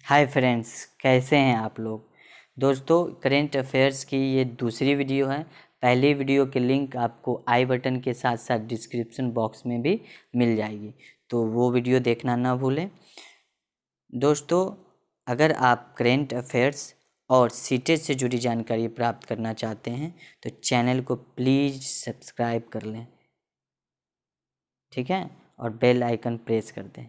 Hi friends, कैसे हैं आप लोग। दोस्तों, करेंट अफेयर्स की ये दूसरी वीडियो है। पहली वीडियो के लिंक आपको आई बटन के साथ साथ डिस्क्रिप्शन बॉक्स में भी मिल जाएगी, तो वो वीडियो देखना ना भूलें। दोस्तों, अगर आप करेंट अफेयर्स और सीटेट से जुड़ी जानकारी प्राप्त करना चाहते हैं तो चैनल को प्लीज़ सब्सक्राइब कर लें, ठीक है, और बेल आइकन प्रेस कर दें।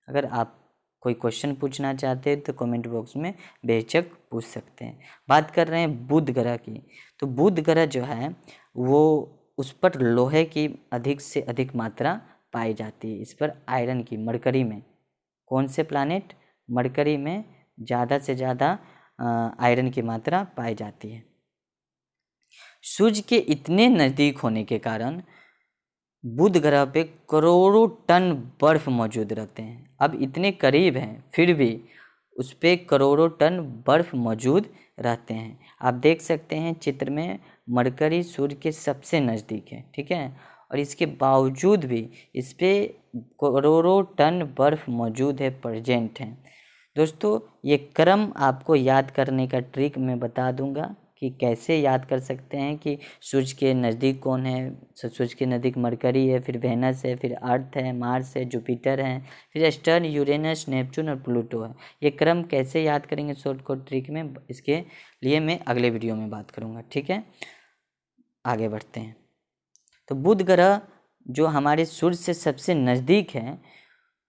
अगर आप कोई क्वेश्चन पूछना चाहते हैं तो कमेंट बॉक्स में बेझिझक पूछ सकते हैं। बात कर रहे हैं बुध ग्रह की, तो बुध ग्रह जो है वो उस पर लोहे की अधिक से अधिक मात्रा पाई जाती है। इस पर आयरन की, मरकरी में, कौन से प्लानेट, मरकरी में ज़्यादा से ज़्यादा आयरन की मात्रा पाई जाती है। सूर्य के इतने नज़दीक होने के कारण बुध ग्रह पे करोड़ों टन बर्फ मौजूद रहते हैं। अब इतने करीब हैं फिर भी उस पे करोड़ों टन बर्फ मौजूद रहते हैं। आप देख सकते हैं चित्र में, मरकरी सूर्य के सबसे नज़दीक है, ठीक है, और इसके बावजूद भी इस पे करोड़ों टन बर्फ मौजूद है, प्रेजेंट है। दोस्तों, ये क्रम आपको याद करने का ट्रिक मैं बता दूंगा कि कैसे याद कर सकते हैं कि सूर्य के नज़दीक कौन है। सूर्य के नज़दीक मरकरी है, फिर वेनस है, फिर अर्थ है, मार्स है, जुपिटर है, फिर स्टर्न, यूरेनस, नेपच्यून और प्लूटो है। ये क्रम कैसे याद करेंगे शॉर्टकट ट्रिक में, इसके लिए मैं अगले वीडियो में बात करूँगा, ठीक है। आगे बढ़ते हैं। तो बुध ग्रह जो हमारे सूर्य से सबसे नज़दीक है,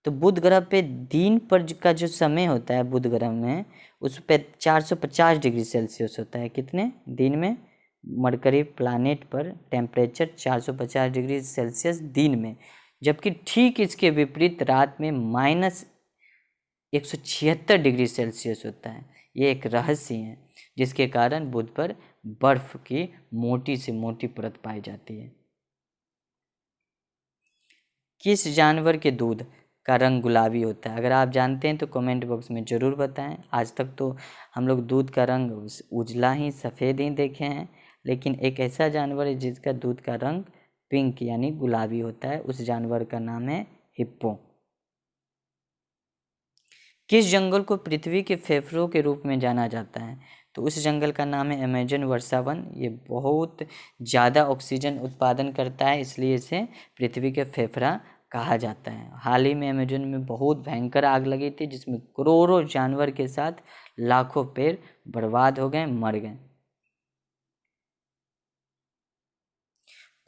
तो बुध ग्रह पे दिन पर का जो समय होता है बुध ग्रह में, उस पे 450 डिग्री सेल्सियस होता है। कितने दिन में? मरकरी प्लानेट पर टेम्परेचर 450 डिग्री सेल्सियस दिन में, जबकि ठीक इसके विपरीत रात में -176 डिग्री सेल्सियस होता है। ये एक रहस्य है जिसके कारण बुध पर बर्फ की मोटी से मोटी परत पाई जाती है। किस जानवर के दूध का रंग गुलाबी होता है? अगर आप जानते हैं तो कमेंट बॉक्स में ज़रूर बताएं। आज तक तो हम लोग दूध का रंग उजला ही, सफ़ेद ही देखे हैं, लेकिन एक ऐसा जानवर है जिसका दूध का रंग पिंक यानी गुलाबी होता है। उस जानवर का नाम है हिप्पो। किस जंगल को पृथ्वी के फेफड़ों के रूप में जाना जाता है? तो उस जंगल का नाम है अमेजन वर्षावन। ये बहुत ज़्यादा ऑक्सीजन उत्पादन करता है, इसलिए इसे पृथ्वी के फेफड़ा कहा जाता है। हाल ही में अमेजन में बहुत भयंकर आग लगी थी जिसमें करोड़ों जानवर के साथ लाखों पेड़ बर्बाद हो गए, मर गए।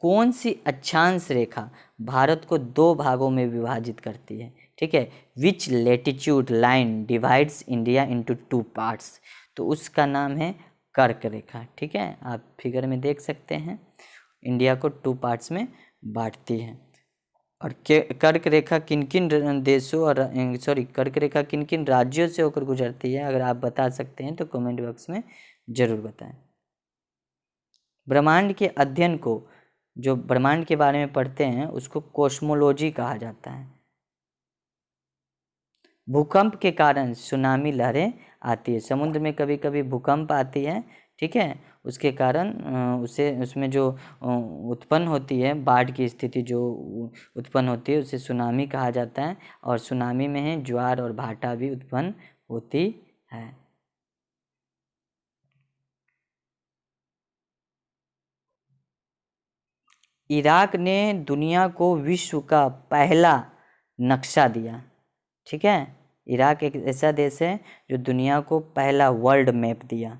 कौन सी अक्षांश रेखा भारत को दो भागों में विभाजित करती है? ठीक है, which latitude line divides India into two parts? तो उसका नाम है कर्क रेखा, ठीक है, आप फिगर में देख सकते हैं, इंडिया को टू पार्ट्स में बांटती है। और कर्क रेखा किन किन देशों और कर्क रेखा किन किन राज्यों से होकर गुजरती है? अगर आप बता सकते हैं तो कमेंट बॉक्स में ज़रूर बताएं। ब्रह्मांड के अध्ययन को, जो ब्रह्मांड के बारे में पढ़ते हैं, उसको कॉस्मोलॉजी कहा जाता है। भूकंप के कारण सुनामी लहरें आती है। समुद्र में कभी कभी भूकंप आती है, ठीक है, उसके कारण उसमें जो उत्पन्न होती है, बाढ़ की स्थिति जो उत्पन्न होती है, उसे सुनामी कहा जाता है। और सुनामी में है ज्वार और भाटा भी उत्पन्न होती है। इराक ने दुनिया को विश्व का पहला नक्शा दिया, ठीक है। इराक एक ऐसा देश है जो दुनिया को पहला वर्ल्ड मैप दिया।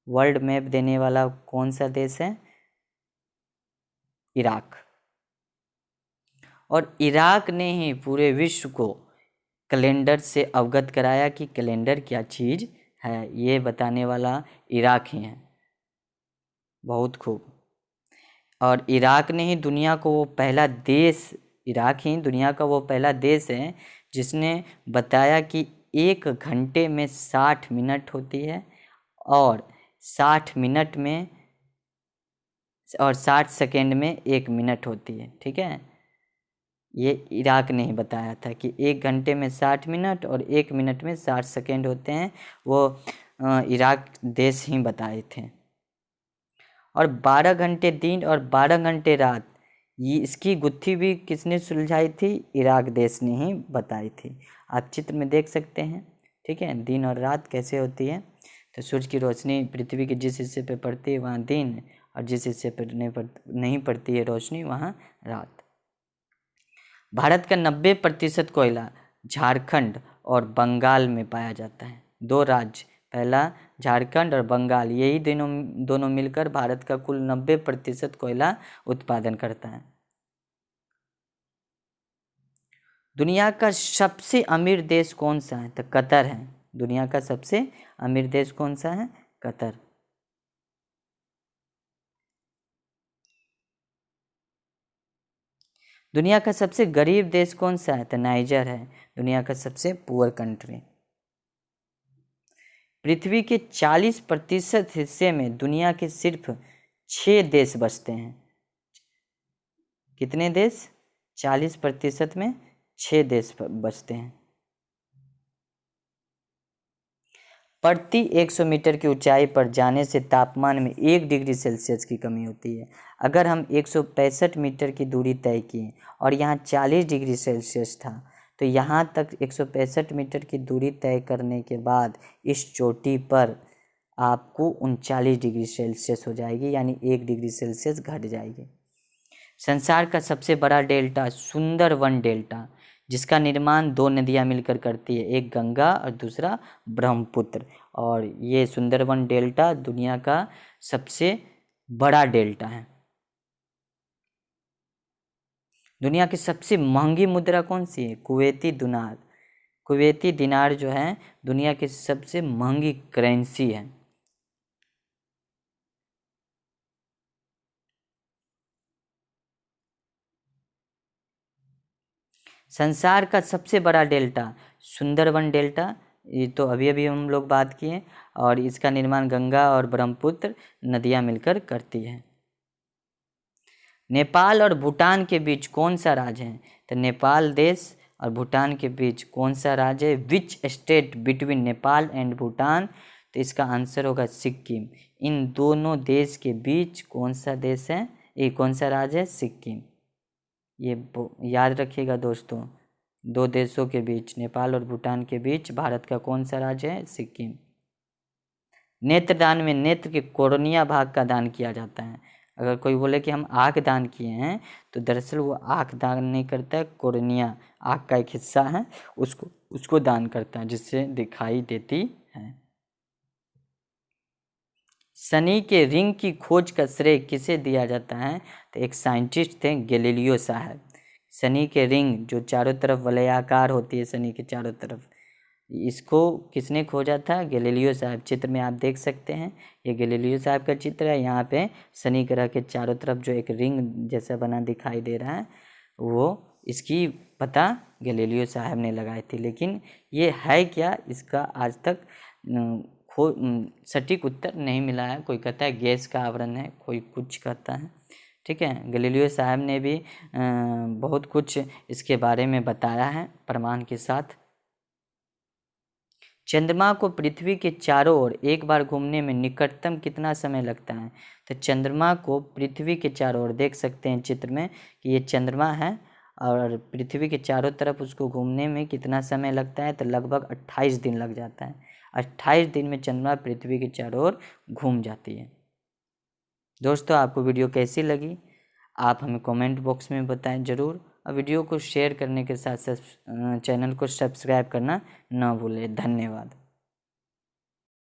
वर्ल्ड मैप देने वाला कौन सा देश है? इराक। और इराक ने ही पूरे विश्व को कैलेंडर से अवगत कराया कि कैलेंडर क्या चीज़ है, ये बताने वाला इराक ही है। बहुत खूब। और इराक ने ही दुनिया को वो पहला देश, इराक ही दुनिया का वो पहला देश है जिसने बताया कि 1 घंटे में 60 मिनट होती है और 60 मिनट में और 60 सेकेंड में 1 मिनट होती है, ठीक है। ये इराक ने ही बताया था कि 1 घंटे में 60 मिनट और 1 मिनट में 60 सेकेंड होते हैं। वो इराक देश ही बताए थे। और 12 घंटे दिन और 12 घंटे रात, ये इसकी गुत्थी भी किसने सुलझाई थी? इराक देश ने ही बताई थी। आप चित्र में देख सकते हैं, ठीक है। दिन और रात कैसे होती है, तो सूरज की रोशनी पृथ्वी के जिस हिस्से पे पड़ती है वहाँ दिन, और जिस हिस्से पर नहीं पड़ती है रोशनी वहाँ रात। भारत का 90% कोयला झारखंड और बंगाल में पाया जाता है। 2 राज्य, पहला झारखंड और बंगाल, यही दोनों मिलकर भारत का कुल 90% कोयला उत्पादन करता है। दुनिया का सबसे अमीर देश कौन सा है, तो कतर है। दुनिया का सबसे अमीर देश कौन सा है, कतर। दुनिया का सबसे गरीब देश कौन सा है, तो नाइजर है, दुनिया का सबसे पुअर कंट्री। पृथ्वी के 40% हिस्से में दुनिया के सिर्फ 6 देश बसते हैं। कितने देश, 40% में 6 देश बसते हैं। प्रति 100 मीटर की ऊंचाई पर जाने से तापमान में 1 डिग्री सेल्सियस की कमी होती है। अगर हम 165 मीटर की दूरी तय किए और यहाँ 40 डिग्री सेल्सियस था, तो यहाँ तक 165 मीटर की दूरी तय करने के बाद इस चोटी पर आपको 39 डिग्री सेल्सियस हो जाएगी, यानी 1 डिग्री सेल्सियस घट जाएगी। संसार का सबसे बड़ा डेल्टा सुंदरवन डेल्टा, जिसका निर्माण 2 नदियाँ मिलकर करती है, एक गंगा और दूसरा ब्रह्मपुत्र। और ये सुंदरवन डेल्टा दुनिया का सबसे बड़ा डेल्टा है। दुनिया की सबसे महंगी मुद्रा कौन सी है, कुवैती दिनार। कुवैती दिनार जो है दुनिया की सबसे महंगी करेंसी है। संसार का सबसे बड़ा डेल्टा सुंदरवन डेल्टा, ये तो अभी अभी हम लोग बात किए, और इसका निर्माण गंगा और ब्रह्मपुत्र नदियाँ मिलकर करती है। नेपाल और भूटान के बीच कौन सा राज्य है, तो नेपाल देश और भूटान के बीच कौन सा राज्य है, which state between Nepal and Bhutan, तो इसका आंसर होगा सिक्किम। इन दोनों देश के बीच कौन सा देश है, ये कौन सा राज्य है, सिक्किम। ये याद रखिएगा दोस्तों, 2 देशों के बीच, नेपाल और भूटान के बीच भारत का कौन सा राज्य है, सिक्किम। नेत्रदान में नेत्र के कोर्निया भाग का दान किया जाता है। अगर कोई बोले कि हम आँख दान किए हैं, तो दरअसल वो आँख दान नहीं करता है, कोर्निया आँख का एक हिस्सा है, उसको दान करता है, जिससे दिखाई देती है। शनि के रिंग की खोज का श्रेय किसे दिया जाता है, तो एक साइंटिस्ट थे गैलीलियो साहब। शनि के रिंग जो चारों तरफ वलयाकार होती है, शनि के चारों तरफ, इसको किसने खोजा था, गैलीलियो साहब। चित्र में आप देख सकते हैं, ये गैलीलियो साहब का चित्र है। यहाँ पे शनि ग्रह के चारों तरफ जो एक रिंग जैसा बना दिखाई दे रहा है, वो इसकी पता गैलीलियो साहब ने लगाई थी। लेकिन ये है क्या, इसका आज तक सटीक उत्तर नहीं मिला है। कोई कहता है गैस का आवरण है, कोई कुछ कहता है, ठीक है। गैलीलियो साहब ने भी बहुत कुछ इसके बारे में बताया है प्रमाण के साथ। चंद्रमा को पृथ्वी के चारों ओर एक बार घूमने में निकटतम कितना समय लगता है, तो चंद्रमा को पृथ्वी के चारों ओर देख सकते हैं चित्र में कि ये चंद्रमा है, और पृथ्वी के चारों तरफ उसको घूमने में कितना समय लगता है, तो लगभग 28 दिन लग जाता है। 28 दिन में चंद्रमा पृथ्वी के चारों ओर घूम जाती है। दोस्तों, आपको वीडियो कैसी लगी आप हमें कमेंट बॉक्स में बताएं ज़रूर, और वीडियो को शेयर करने के साथ साथ चैनल को सब्सक्राइब करना ना भूलें। धन्यवाद।